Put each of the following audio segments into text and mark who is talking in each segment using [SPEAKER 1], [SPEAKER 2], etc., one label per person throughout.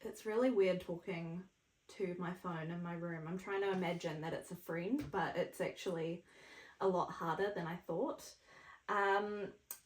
[SPEAKER 1] It's really weird talking to my phone in my room. I'm trying to imagine that it's a friend, but it's actually a lot harder than I thought.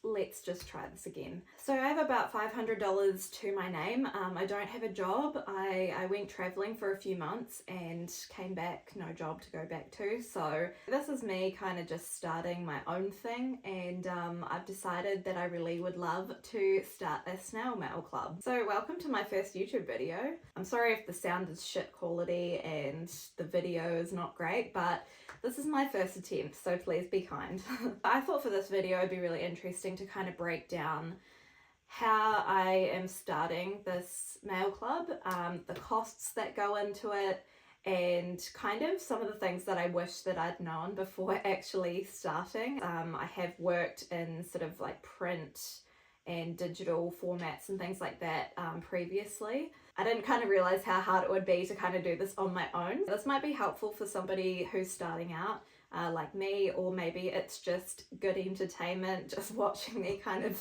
[SPEAKER 1] Let's just try this again. So I have about $500 to my name. I don't have a job. I went traveling for a few months and came back, no job to go back to. So this is me kind of just starting my own thing, and I've decided that I really would love to start a snail mail club. So welcome to my first YouTube video. I'm sorry if the sound is shit quality and the video is not great, but this is my first attempt, so please be kind. I thought for this video it'd be really interesting to kind of break down how I am starting this mail club, the costs that go into it, and kind of some of the things that I wish that I'd known before actually starting. I have worked in sort of like print and digital formats and things like that previously. I didn't kind of realize how hard it would be to kind of do this on my own. This might be helpful for somebody who's starting out like me, or maybe it's just good entertainment, just watching me kind of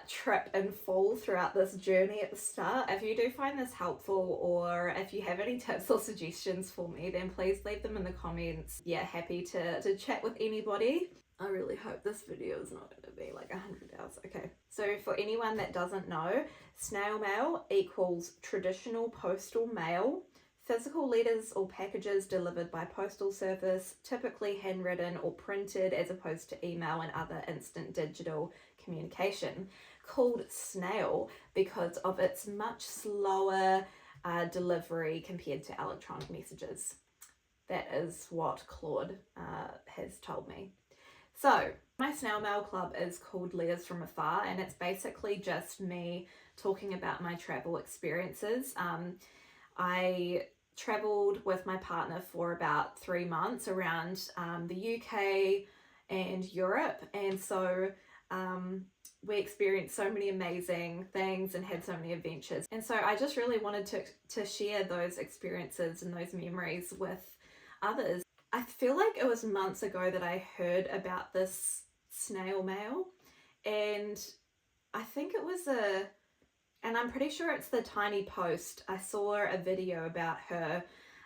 [SPEAKER 1] trip and fall throughout this journey at the start. If you do find this helpful, or if you have any tips or suggestions for me, then please leave them in the comments. Yeah, happy to chat with anybody. I really hope this video is not going to be like 100 hours. Okay, so for anyone that doesn't know, snail mail equals traditional postal mail, physical letters or packages delivered by postal service, typically handwritten or printed, as opposed to email and other instant digital communication, called snail because of its much slower delivery compared to electronic messages. That is what Claude has told me. So my snail mail club is called Letters from Afar, and it's basically just me talking about my travel experiences. I traveled with my partner for about 3 months around the UK and Europe, and so we experienced so many amazing things and had so many adventures. And so I just really wanted to share those experiences and those memories with others. I feel like it was months ago that I heard about this snail mail, and I think it was and I'm pretty sure it's the Tiny Post. I saw a video about her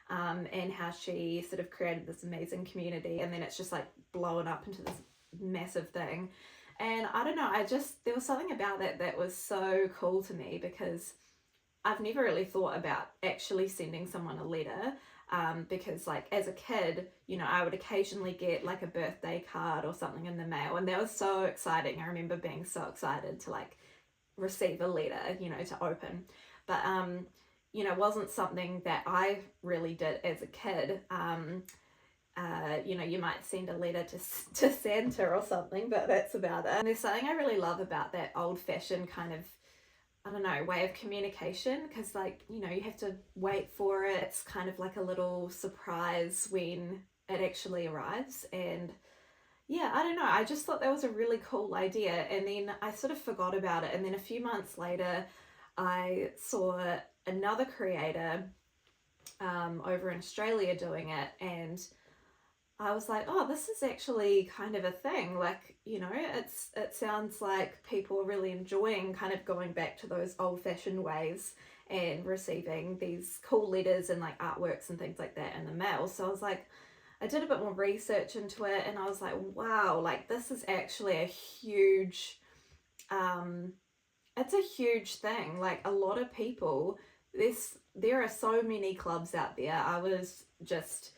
[SPEAKER 1] and how she sort of created this amazing community, and then it's just like blown up into this massive thing. And I don't know, there was something about that was so cool to me, because I've never really thought about actually sending someone a letter. Because like as a kid, you know, I would occasionally get like a birthday card or something in the mail, and that was so exciting. I remember being so excited to like receive a letter, you know, to open. But you know, wasn't something that I really did as a kid. You know, you might send a letter to Santa or something, but that's about it. And there's something I really love about that old-fashioned kind of, I don't know, way of communication, because like, you know, you have to wait for it. It's kind of like a little surprise when it actually arrives. And yeah, I don't know, I just thought that was a really cool idea, and then I sort of forgot about it. And then a few months later I saw another creator over in Australia doing it, and I was like, oh, this is actually kind of a thing. Like, you know, it sounds like people are really enjoying kind of going back to those old-fashioned ways and receiving these cool letters and like artworks and things like that in the mail. So I was like, I did a bit more research into it, and I was like, wow, like this is actually a huge, it's a huge thing. Like a lot of people, there are so many clubs out there. I was just,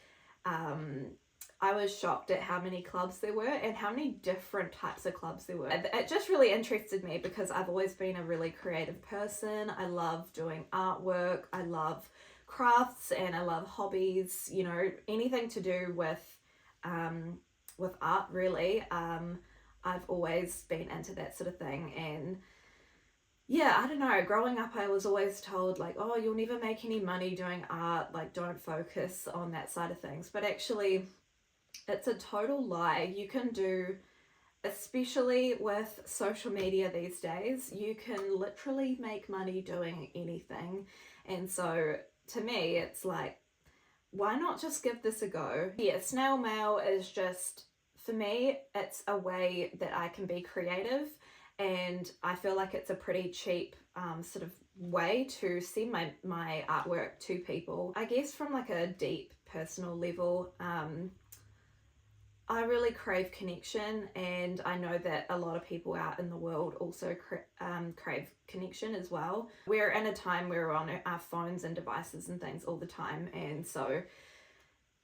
[SPEAKER 1] I was shocked at how many clubs there were and how many different types of clubs there were. It just really interested me, because I've always been a really creative person. I love doing artwork. I love crafts, and I love hobbies, you know, anything to do with art really. I've always been into that sort of thing. And yeah, I don't know, growing up I was always told like, oh, you'll never make any money doing art, like don't focus on that side of things. But actually it's a total lie. You can do, especially with social media these days, you can literally make money doing anything. And so to me, it's like, why not just give this a go? Yeah, snail mail is just, for me, it's a way that I can be creative, and I feel like it's a pretty cheap sort of way to send my artwork to people. I guess from like a deep personal level, I really crave connection, and I know that a lot of people out in the world also crave connection as well. We're in a time where we're on our phones and devices and things all the time, and so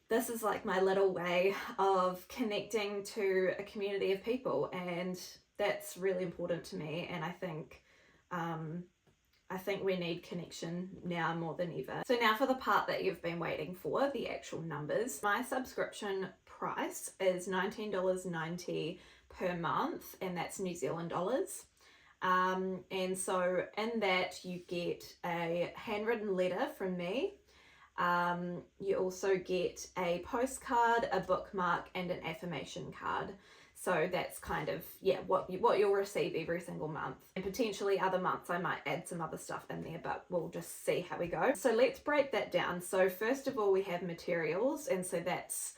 [SPEAKER 1] this is like my little way of connecting to a community of people, and that's really important to me. And I think we need connection now more than ever. So now for the part that you've been waiting for, the actual numbers. My subscription price is $19.90 per month, and that's New Zealand dollars. And so in that you get a handwritten letter from me. You also get a postcard, a bookmark, and an affirmation card. So that's kind of, yeah, what you'll receive every single month. And potentially other months I might add some other stuff in there, but we'll just see how we go. So let's break that down. So first of all, we have materials, and so that's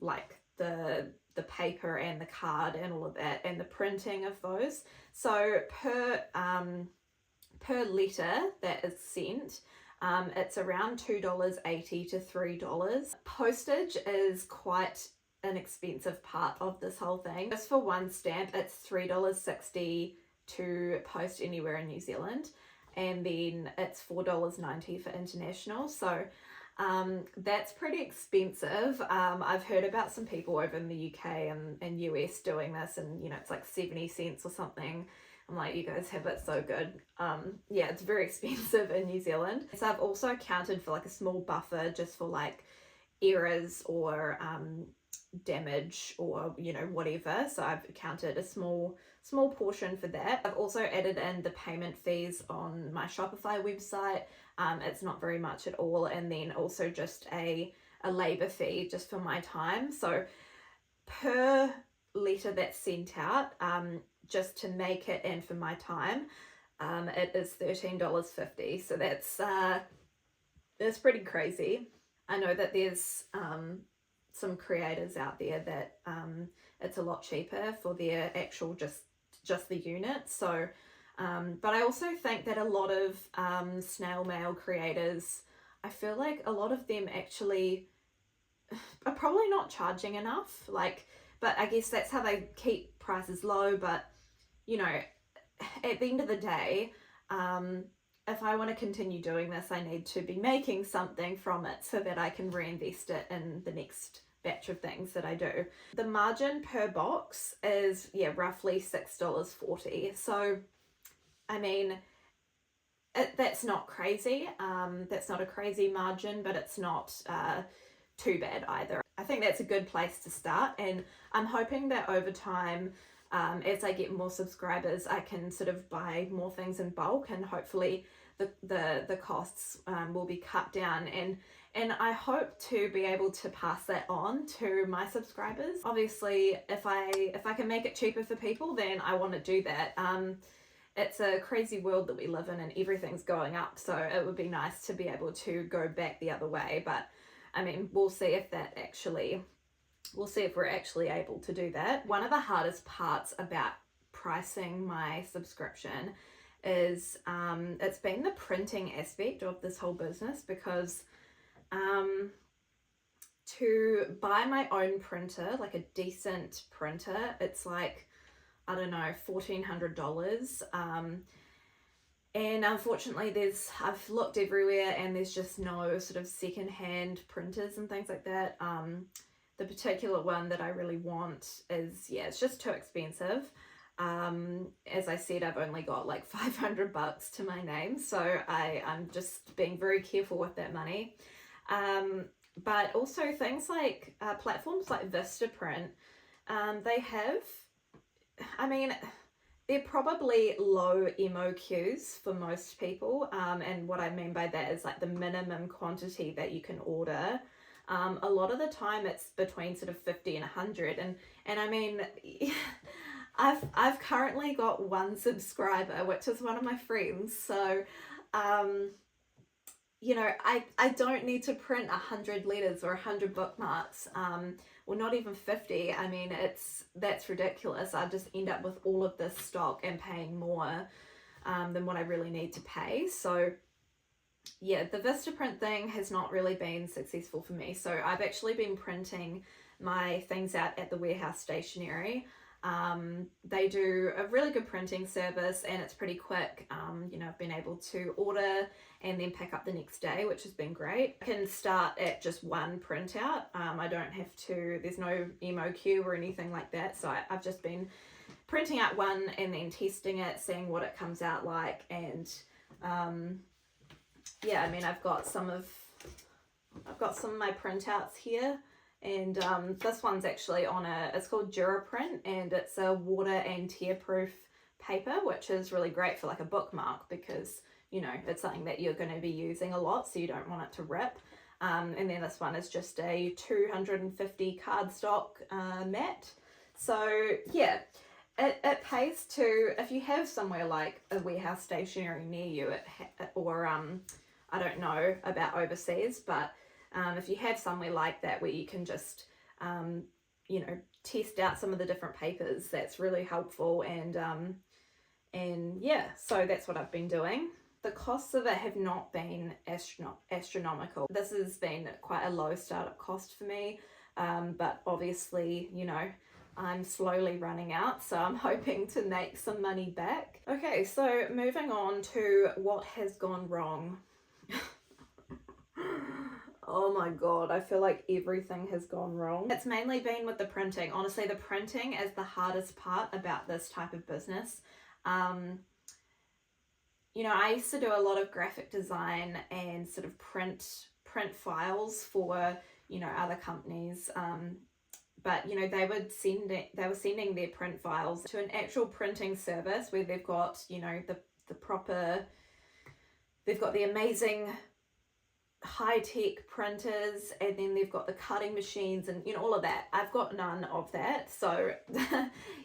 [SPEAKER 1] like the paper and the card and all of that, and the printing of those. So per letter that is sent, it's around $2.80 to $3. Postage is quite an expensive part of this whole thing. Just for one stamp, it's $3.60 to post anywhere in New Zealand, and then it's $4.90 for international. So that's pretty expensive. I've heard about some people over in the UK and US doing this, and you know, it's like 70 cents or something. I'm like, you guys have it so good. Yeah, it's very expensive in New Zealand. So I've also accounted for like a small buffer just for like errors or damage or, you know, whatever. So I've accounted a small portion for that. I've also added in the payment fees on my Shopify website. It's not very much at all. And then also just a labor fee just for my time. So per letter that's sent out, just to make it and for my time, it is $13.50. So that's pretty crazy. I know that there's some creators out there that it's a lot cheaper for their actual just the unit. So but I also think that a lot of snail mail creators, I feel like a lot of them actually are probably not charging enough, like, but I guess that's how they keep prices low. But you know, at the end of the day, if I want to continue doing this, I need to be making something from it so that I can reinvest it in the next batch of things that I do. The margin per box is, yeah, roughly $6.40. So, I mean, that's not crazy. That's not a crazy margin, but it's not too bad either. I think that's a good place to start, and I'm hoping that over time, as I get more subscribers, I can sort of buy more things in bulk, and hopefully the costs will be cut down, and I hope to be able to pass that on to my subscribers. Obviously, if I can make it cheaper for people, then I want to do that. It's a crazy world that we live in, and everything's going up, so it would be nice to be able to go back the other way. But I mean, we'll see if we're actually able to do that. One of the hardest parts about pricing my subscription is it's been the printing aspect of this whole business, because to buy my own printer, like a decent printer, it's like, I don't know, $1,400. And unfortunately I've looked everywhere and there's just no sort of secondhand printers and things like that. The particular one that I really want is, yeah, it's just too expensive. As I said, I've only got like $500 to my name, so I'm just being very careful with that money. But also things like platforms like Vistaprint, they have, I mean, they're probably low MOQs for most people, and what I mean by that is like the minimum quantity that you can order. A lot of the time it's between sort of 50 and 100, and I mean, I've currently got one subscriber, which is one of my friends, so you know, I don't need to print 100 letters or 100 bookmarks, or not even 50. I mean, that's ridiculous. I just end up with all of this stock and paying more. than what I really need to pay. So yeah, the Vistaprint thing has not really been successful for me. So I've actually been printing my things out at the Warehouse Stationery. They do a really good printing service and it's pretty quick. I've been able to order and then pick up the next day, which has been great. I can start at just one printout. I don't have to, there's no MOQ or anything like that. So I've just been printing out one and then testing it, seeing what it comes out like. And yeah, I mean, I've got some of my printouts here, and this one's actually on it's called DuraPrint, and it's a water and tear proof paper, which is really great for like a bookmark because, it's something that you're going to be using a lot, so you don't want it to rip. And then this one is just a 250 cardstock mat. So yeah, it pays to, if you have somewhere like a Warehouse Stationery near you, or I don't know about overseas, but if you have somewhere like that where you can just, test out some of the different papers, that's really helpful. And yeah, so that's what I've been doing. The costs of it have not been astronomical. This has been quite a low startup cost for me, but obviously, I'm slowly running out, so I'm hoping to make some money back. Okay, so moving on to what has gone wrong. Oh my god, I feel like everything has gone wrong. It's mainly been with the printing. Honestly, the printing is the hardest part about this type of business. I used to do a lot of graphic design and sort of print files for, other companies. But they were sending their print files to an actual printing service where they've got, the proper, they've got the amazing high-tech printers, and then they've got the cutting machines and all of that. I've got none of that, so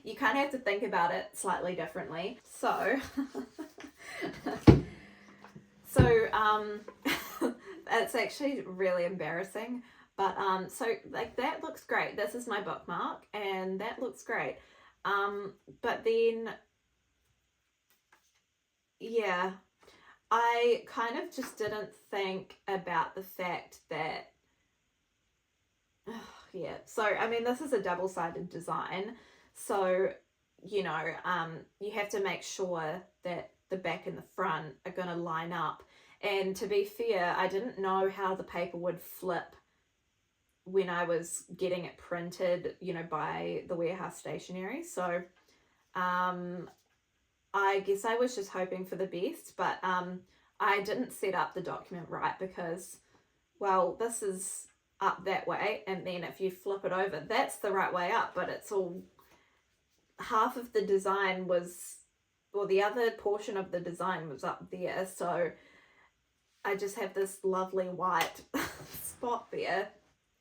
[SPEAKER 1] you kind of have to think about it slightly differently. So it's actually really embarrassing, but so like that looks great. This is my bookmark and that looks great, but then yeah, I kind of just didn't think about the fact that, yeah, so I mean, this is a double-sided design, so, you have to make sure that the back and the front are going to line up. And to be fair, I didn't know how the paper would flip when I was getting it printed, by the Warehouse Stationery. So, I guess I was just hoping for the best, but I didn't set up the document right because, well, this is up that way, and then if you flip it over, that's the right way up, but it's all, half of the design was, or the other portion of the design was up there, so I just have this lovely white spot there.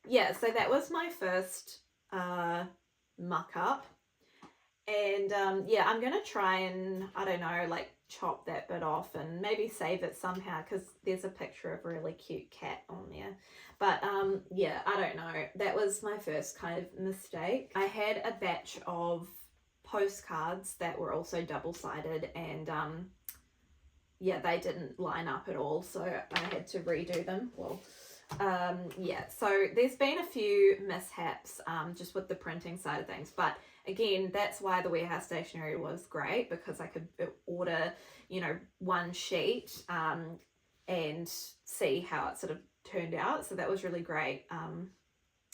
[SPEAKER 1] Yeah, so that was my first muck up. And yeah, I'm going to try and, I don't know, like chop that bit off and maybe save it somehow because there's a picture of a really cute cat on there. But yeah, I don't know. That was my first kind of mistake. I had a batch of postcards that were also double-sided, and yeah, they didn't line up at all, so I had to redo them. Well, yeah, so there's been a few mishaps just with the printing side of things, but again, that's why the Warehouse Stationery was great, because I could order, one sheet and see how it sort of turned out. So that was really great.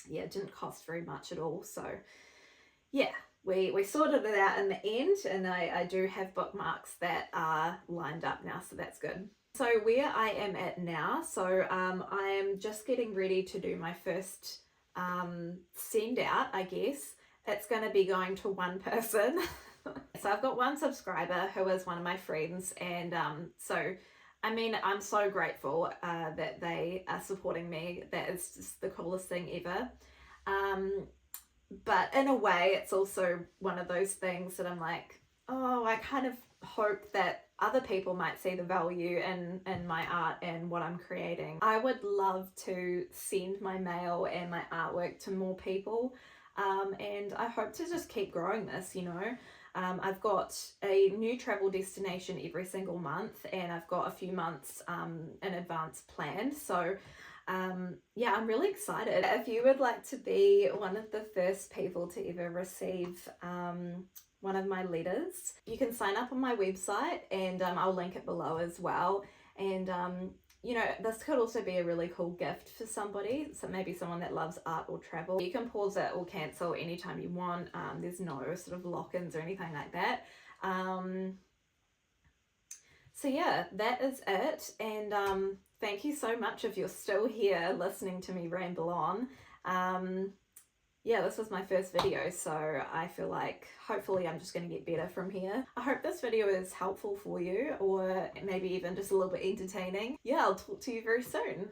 [SPEAKER 1] Yeah, it didn't cost very much at all. So yeah, we sorted it out in the end, and I do have bookmarks that are lined up now, so that's good. So where I am at now, so I am just getting ready to do my first send out, I guess. It's going to be going to one person. So I've got one subscriber who is one of my friends, and so I mean, I'm so grateful that they are supporting me. That is just the coolest thing ever. But in a way, it's also one of those things that I'm like, oh, I kind of hope that other people might see the value in my art and what I'm creating. I would love to send my mail and my artwork to more people. And I hope to just keep growing this, I've got a new travel destination every single month, and I've got a few months in advance planned. So yeah, I'm really excited. If you would like to be one of the first people to ever receive one of my letters, you can sign up on my website, and I'll link it below as well. And you know, this could also be a really cool gift for somebody, so maybe someone that loves art or travel. You can pause it or cancel anytime you want. There's no sort of lock-ins or anything like that. So yeah, that is it. And thank you so much if you're still here listening to me ramble on. Yeah, this was my first video, so I feel like hopefully I'm just going to get better from here. I hope this video is helpful for you, or maybe even just a little bit entertaining. Yeah, I'll talk to you very soon.